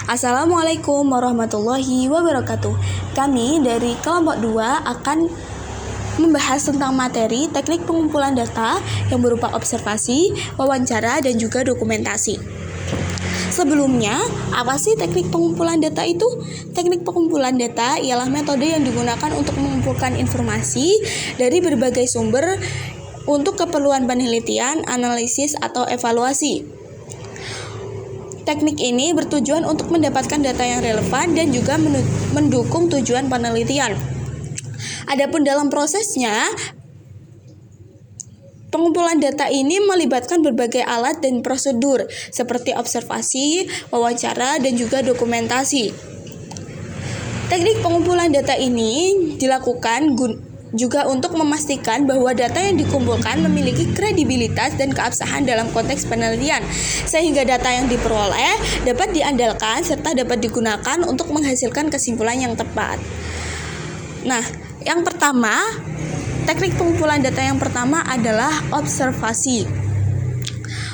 Assalamualaikum warahmatullahi wabarakatuh. Kami dari kelompok 2 akan membahas tentang materi teknik pengumpulan data yang berupa observasi, wawancara, dan juga dokumentasi. Sebelumnya, apa sih teknik pengumpulan data itu? Teknik pengumpulan data ialah metode yang digunakan untuk mengumpulkan informasi dari berbagai sumber untuk keperluan penelitian, analisis, atau evaluasi. Teknik ini bertujuan untuk mendapatkan data yang relevan dan juga mendukung tujuan penelitian. Adapun dalam prosesnya, pengumpulan data ini melibatkan berbagai alat dan prosedur seperti observasi, wawancara, dan juga dokumentasi. Teknik pengumpulan data ini dilakukan juga untuk memastikan bahwa data yang dikumpulkan memiliki kredibilitas dan keabsahan dalam konteks penelitian, sehingga data yang diperoleh dapat diandalkan serta dapat digunakan untuk menghasilkan kesimpulan yang tepat. Nah, yang pertama, teknik pengumpulan data yang pertama adalah observasi.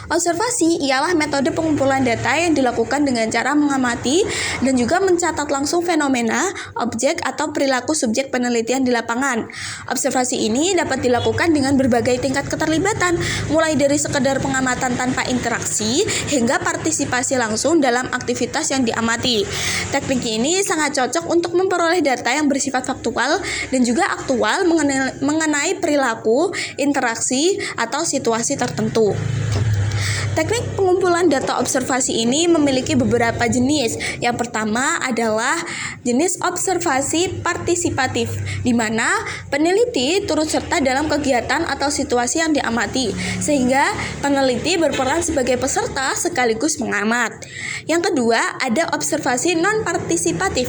Observasi ialah metode pengumpulan data yang dilakukan dengan cara mengamati dan juga mencatat langsung fenomena, objek, atau perilaku subjek penelitian di lapangan. Observasi ini dapat dilakukan dengan berbagai tingkat keterlibatan, mulai dari sekedar pengamatan tanpa interaksi hingga partisipasi langsung dalam aktivitas yang diamati. Teknik ini sangat cocok untuk memperoleh data yang bersifat faktual dan juga aktual mengenai perilaku, interaksi, atau situasi tertentu. Teknik pengumpulan data observasi ini memiliki beberapa jenis. Yang pertama adalah jenis observasi partisipatif, di mana peneliti turut serta dalam kegiatan atau situasi yang diamati, sehingga peneliti berperan sebagai peserta sekaligus pengamat. Yang kedua, ada observasi non-partisipatif.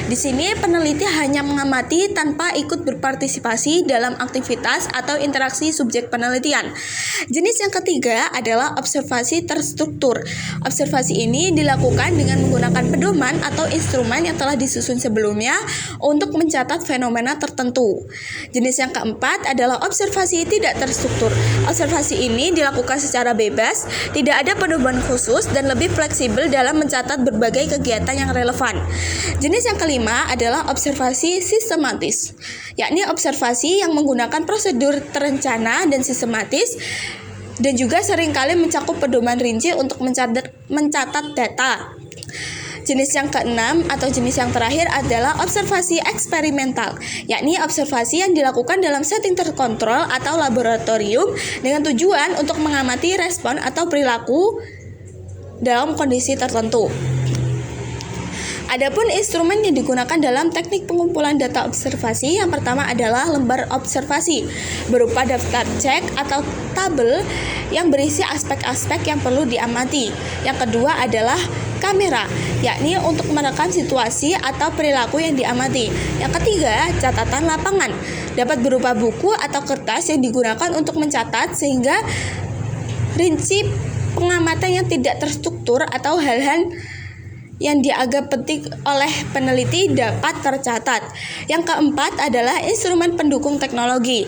Di sini peneliti hanya mengamati tanpa ikut berpartisipasi dalam aktivitas atau interaksi subjek penelitian. Jenis yang ketiga adalah observasi terstruktur. Observasi ini dilakukan dengan menggunakan pedoman atau instrumen yang telah disusun sebelumnya untuk mencatat fenomena tertentu. Jenis yang keempat adalah observasi tidak terstruktur. Observasi ini dilakukan secara bebas, tidak ada pedoman khusus dan lebih fleksibel dalam mencatat berbagai kegiatan yang relevan. Jenis yang kelima adalah observasi sistematis, yakni observasi yang menggunakan prosedur terencana dan sistematis dan juga seringkali mencakup pedoman rinci untuk mencatat data. Jenis yang keenam atau jenis yang terakhir adalah observasi eksperimental, yakni observasi yang dilakukan dalam setting terkontrol atau laboratorium dengan tujuan untuk mengamati respon atau perilaku dalam kondisi tertentu. Adapun instrumen yang digunakan dalam teknik pengumpulan data observasi, yang pertama adalah lembar observasi berupa daftar cek atau tabel yang berisi aspek-aspek yang perlu diamati. Yang kedua adalah kamera, yakni untuk merekam situasi atau perilaku yang diamati. Yang ketiga, catatan lapangan, dapat berupa buku atau kertas yang digunakan untuk mencatat sehingga rinci pengamatan yang tidak terstruktur atau hal-hal yang dianggap penting oleh peneliti dapat tercatat. Yang keempat adalah instrumen pendukung teknologi,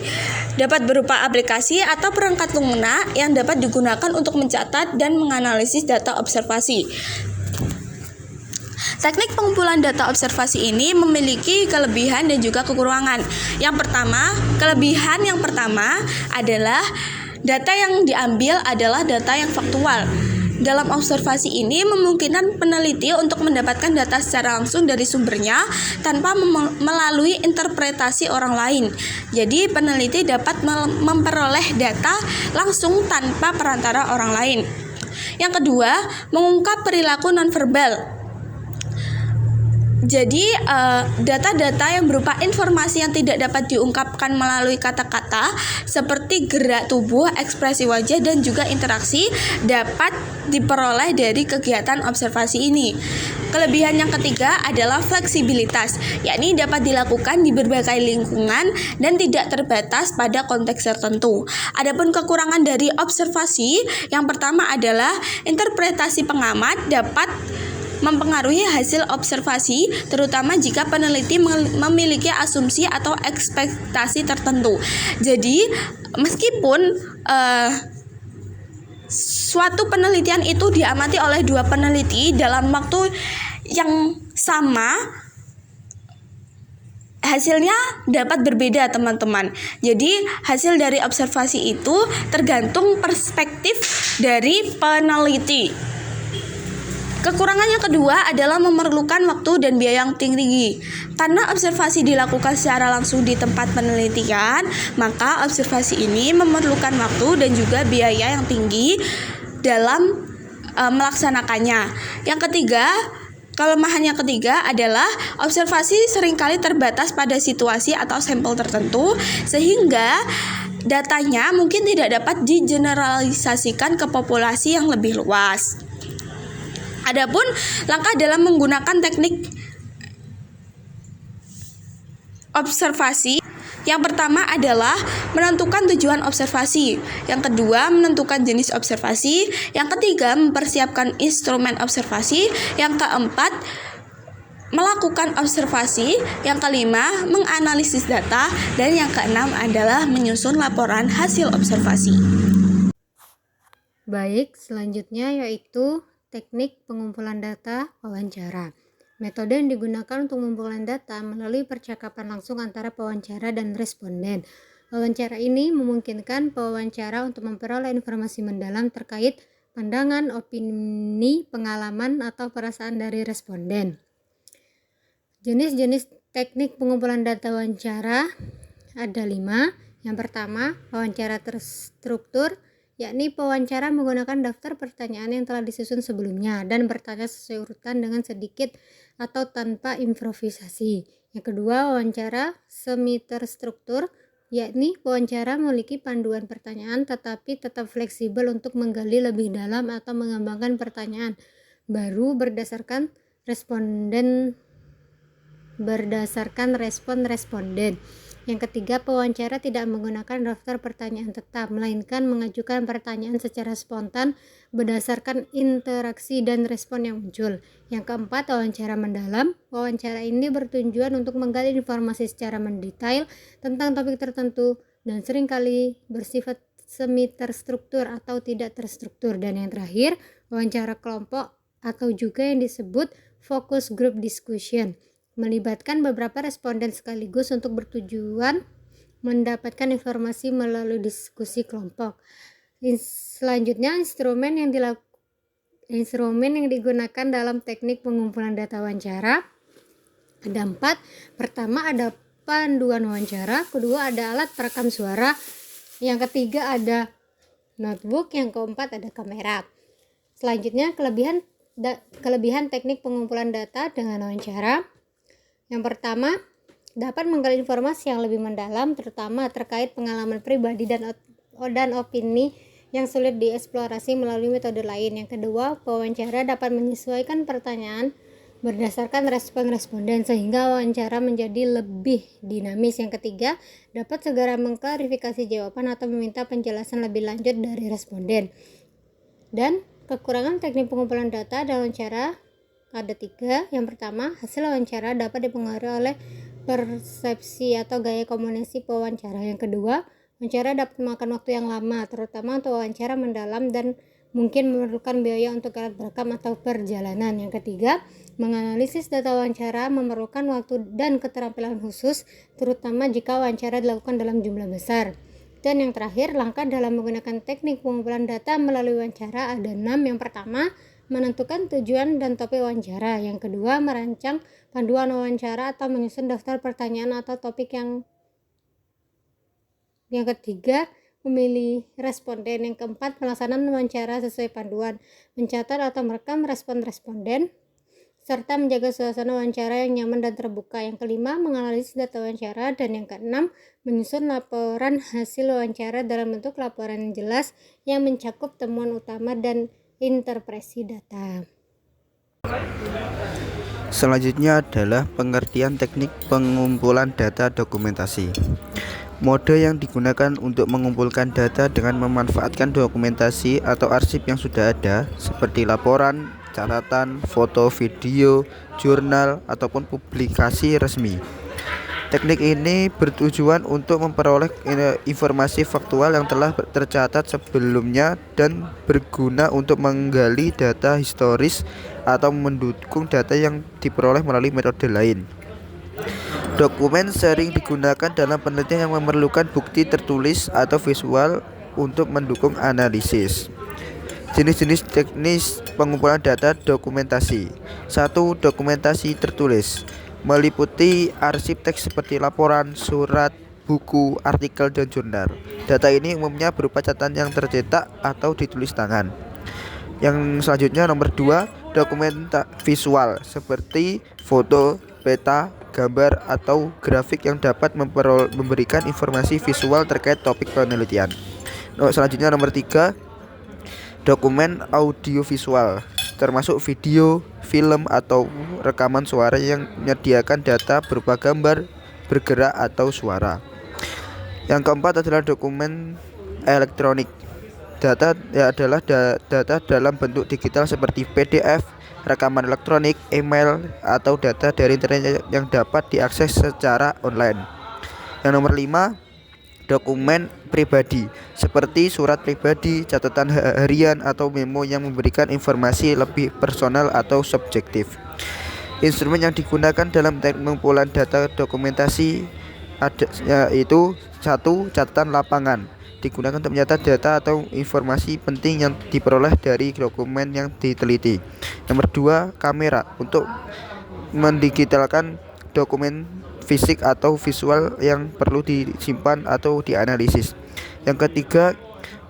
dapat berupa aplikasi atau perangkat lunak yang dapat digunakan untuk mencatat dan menganalisis data observasi. Teknik pengumpulan data observasi ini memiliki kelebihan dan juga kekurangan. Kelebihan yang pertama adalah data yang diambil adalah data yang faktual. Dalam observasi ini memungkinkan peneliti untuk mendapatkan data secara langsung dari sumbernya tanpa melalui interpretasi orang lain. Jadi peneliti dapat memperoleh data langsung tanpa perantara orang lain. Yang kedua, mengungkap perilaku nonverbal. Jadi data-data yang berupa informasi yang tidak dapat diungkapkan melalui kata-kata seperti gerak tubuh, ekspresi wajah, dan juga interaksi dapat diperoleh dari kegiatan observasi ini. Kelebihan yang ketiga adalah fleksibilitas, yakni dapat dilakukan di berbagai lingkungan dan tidak terbatas pada konteks tertentu. Adapun kekurangan dari observasi, yang pertama adalah interpretasi pengamat dapat mempengaruhi hasil observasi, terutama jika peneliti memiliki asumsi atau ekspektasi tertentu. Jadi, meskipun suatu penelitian itu diamati oleh dua peneliti dalam waktu yang sama hasilnya dapat berbeda teman-teman. Jadi hasil dari observasi itu tergantung perspektif dari peneliti. Kekurangan yang kedua adalah memerlukan waktu dan biaya yang tinggi. Karena observasi dilakukan secara langsung di tempat penelitian, maka observasi ini memerlukan waktu dan juga biaya yang tinggi dalam melaksanakannya. Yang ketiga, kelemahan yang ketiga adalah observasi seringkali terbatas pada situasi atau sampel tertentu, sehingga datanya mungkin tidak dapat digeneralisasikan ke populasi yang lebih luas. Adapun langkah dalam menggunakan teknik observasi, yang pertama adalah menentukan tujuan observasi, yang kedua menentukan jenis observasi, yang ketiga mempersiapkan instrumen observasi, yang keempat melakukan observasi, yang kelima menganalisis data, dan yang keenam adalah menyusun laporan hasil observasi. Baik, selanjutnya yaitu teknik pengumpulan data wawancara. Metode yang digunakan untuk mengumpulkan data melalui percakapan langsung antara pewawancara dan responden. Wawancara ini memungkinkan pewawancara untuk memperoleh informasi mendalam terkait pandangan, opini, pengalaman, atau perasaan dari responden. Jenis-jenis teknik pengumpulan data wawancara ada 5. Yang pertama, wawancara terstruktur, yakni pewawancara menggunakan daftar pertanyaan yang telah disusun sebelumnya dan bertanya sesuai urutan dengan sedikit atau tanpa improvisasi. Yang kedua, wawancara semi terstruktur, yakni wawancara memiliki panduan pertanyaan tetapi tetap fleksibel untuk menggali lebih dalam atau mengembangkan pertanyaan baru berdasarkan respon responden. Yang ketiga, pewawancara tidak menggunakan daftar pertanyaan tetap, melainkan mengajukan pertanyaan secara spontan berdasarkan interaksi dan respon yang muncul. Yang keempat, wawancara mendalam. Wawancara ini bertujuan untuk menggali informasi secara mendetail tentang topik tertentu dan seringkali bersifat semi terstruktur atau tidak terstruktur. Dan yang terakhir, wawancara kelompok atau juga yang disebut focus group discussion, melibatkan beberapa responden sekaligus untuk bertujuan mendapatkan informasi melalui diskusi kelompok. Selanjutnya, instrumen yang digunakan dalam teknik pengumpulan data wawancara ada 4. Pertama ada panduan wawancara, kedua ada alat perekam suara, yang ketiga ada notebook, yang keempat ada kamera. Selanjutnya, kelebihan teknik pengumpulan data dengan wawancara. Yang pertama, dapat menggali informasi yang lebih mendalam, terutama terkait pengalaman pribadi dan opini yang sulit dieksplorasi melalui metode lain. Yang kedua, pewawancara dapat menyesuaikan pertanyaan berdasarkan respon responden sehingga wawancara menjadi lebih dinamis. Yang ketiga, dapat segera mengklarifikasi jawaban atau meminta penjelasan lebih lanjut dari responden. Dan kekurangan teknik pengumpulan data dan wawancara ada 3. Yang pertama, hasil wawancara dapat dipengaruhi oleh persepsi atau gaya komunikasi pewawancara. Yang kedua, wawancara dapat memakan waktu yang lama, terutama untuk wawancara mendalam dan mungkin memerlukan biaya untuk alat perekam atau perjalanan. Yang ketiga, menganalisis data wawancara memerlukan waktu dan keterampilan khusus, terutama jika wawancara dilakukan dalam jumlah besar. Dan yang terakhir, langkah dalam menggunakan teknik pengumpulan data melalui wawancara ada 6. Yang pertama, menentukan tujuan dan topik wawancara. Yang kedua, merancang panduan wawancara atau menyusun daftar pertanyaan atau topik. Yang ketiga, memilih responden. Yang keempat, pelaksanaan wawancara sesuai panduan, mencatat atau merekam respon responden, serta menjaga suasana wawancara yang nyaman dan terbuka. Yang kelima, menganalisis data wawancara. Dan yang keenam, menyusun laporan hasil wawancara dalam bentuk laporan yang jelas yang mencakup temuan utama dan interpretasi data. Selanjutnya adalah pengertian teknik pengumpulan data dokumentasi. Mode yang digunakan untuk mengumpulkan data dengan memanfaatkan dokumentasi atau arsip yang sudah ada seperti laporan, catatan, foto, video, jurnal, ataupun publikasi resmi. Teknik ini bertujuan untuk memperoleh informasi faktual yang telah tercatat sebelumnya dan berguna untuk menggali data historis atau mendukung data yang diperoleh melalui metode lain. Dokumen sering digunakan dalam penelitian yang memerlukan bukti tertulis atau visual untuk mendukung analisis. Jenis-jenis teknis pengumpulan data dokumentasi. 1. Dokumentasi tertulis meliputi arsip teks seperti laporan, surat, buku, artikel, dan jurnal. Data ini umumnya berupa catatan yang tercetak atau ditulis tangan. Yang selanjutnya nomor 2, dokumen visual seperti foto, peta, gambar, atau grafik yang dapat memberikan informasi visual terkait topik penelitian. Selanjutnya nomor 3, dokumen audiovisual termasuk video, film, atau rekaman suara yang menyediakan data berupa gambar, bergerak, atau suara. Yang keempat adalah dokumen elektronik. Data adalah data dalam bentuk digital seperti PDF, rekaman elektronik, email, atau data dari internet yang dapat diakses secara online. Yang nomor 5, dokumen pribadi seperti surat pribadi, catatan harian, atau memo yang memberikan informasi lebih personal atau subjektif. Instrumen yang digunakan dalam pengumpulan data dokumentasi yaitu 1. Catatan lapangan digunakan untuk mencatat data atau informasi penting yang diperoleh dari dokumen yang diteliti. Nomor 2, kamera untuk mendigitalkan dokumen fisik atau visual yang perlu disimpan atau dianalisis. Yang ketiga,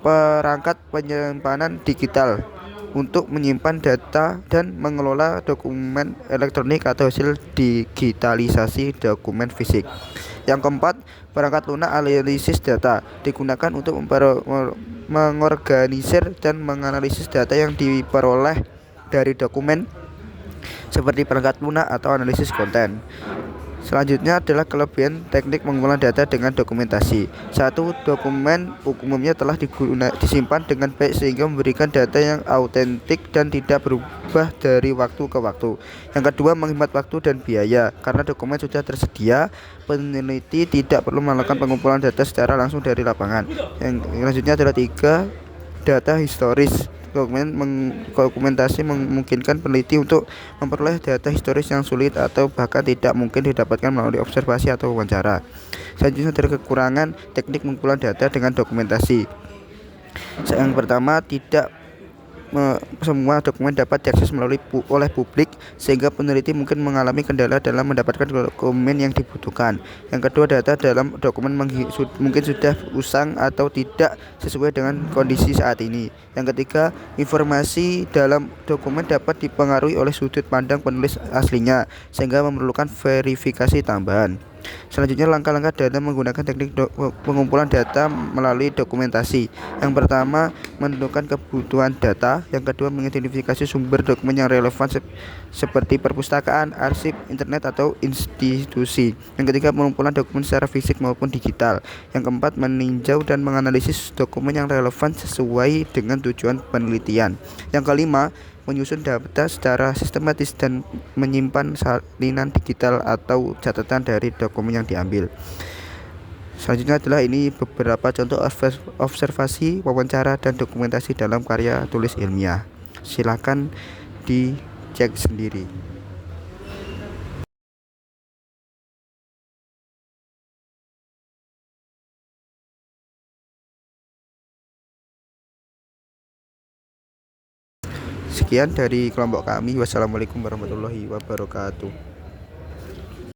perangkat penyimpanan digital untuk menyimpan data dan mengelola dokumen elektronik atau hasil digitalisasi dokumen fisik. Yang keempat, perangkat lunak analisis data digunakan untuk mengorganisir dan menganalisis data yang diperoleh dari dokumen seperti perangkat lunak atau analisis konten. Selanjutnya adalah kelebihan teknik pengumpulan data dengan dokumentasi. 1. Dokumen umumnya telah disimpan dengan baik sehingga memberikan data yang autentik dan tidak berubah dari waktu ke waktu. Yang kedua, menghemat waktu dan biaya. Karena dokumen sudah tersedia, peneliti tidak perlu melakukan pengumpulan data secara langsung dari lapangan. Yang selanjutnya adalah 3. Data historis. Dokumentasi memungkinkan peneliti untuk memperoleh data historis yang sulit atau bahkan tidak mungkin didapatkan melalui observasi atau wawancara. Selanjutnya ada kekurangan teknik pengumpulan data dengan dokumentasi. Yang pertama, tidak semua dokumen dapat diakses oleh publik sehingga peneliti mungkin mengalami kendala dalam mendapatkan dokumen yang dibutuhkan. Yang kedua, data dalam dokumen mungkin sudah usang atau tidak sesuai dengan kondisi saat ini. Yang ketiga, informasi dalam dokumen dapat dipengaruhi oleh sudut pandang penulis aslinya sehingga memerlukan verifikasi tambahan. Selanjutnya, langkah-langkah dalam menggunakan teknik pengumpulan data melalui dokumentasi. Yang pertama, menentukan kebutuhan data. Yang kedua, mengidentifikasi sumber dokumen yang relevan seperti perpustakaan, arsip, internet, atau institusi. Yang ketiga, pengumpulan dokumen secara fisik maupun digital. Yang keempat, meninjau dan menganalisis dokumen yang relevan sesuai dengan tujuan penelitian. Yang kelima, menyusun data secara sistematis dan menyimpan salinan digital atau catatan dari dokumen yang diambil. Selanjutnya adalah ini beberapa contoh observasi, wawancara, dan dokumentasi dalam karya tulis ilmiah. Silakan dicek sendiri. Sekian dari kelompok kami. Wassalamualaikum warahmatullahi wabarakatuh.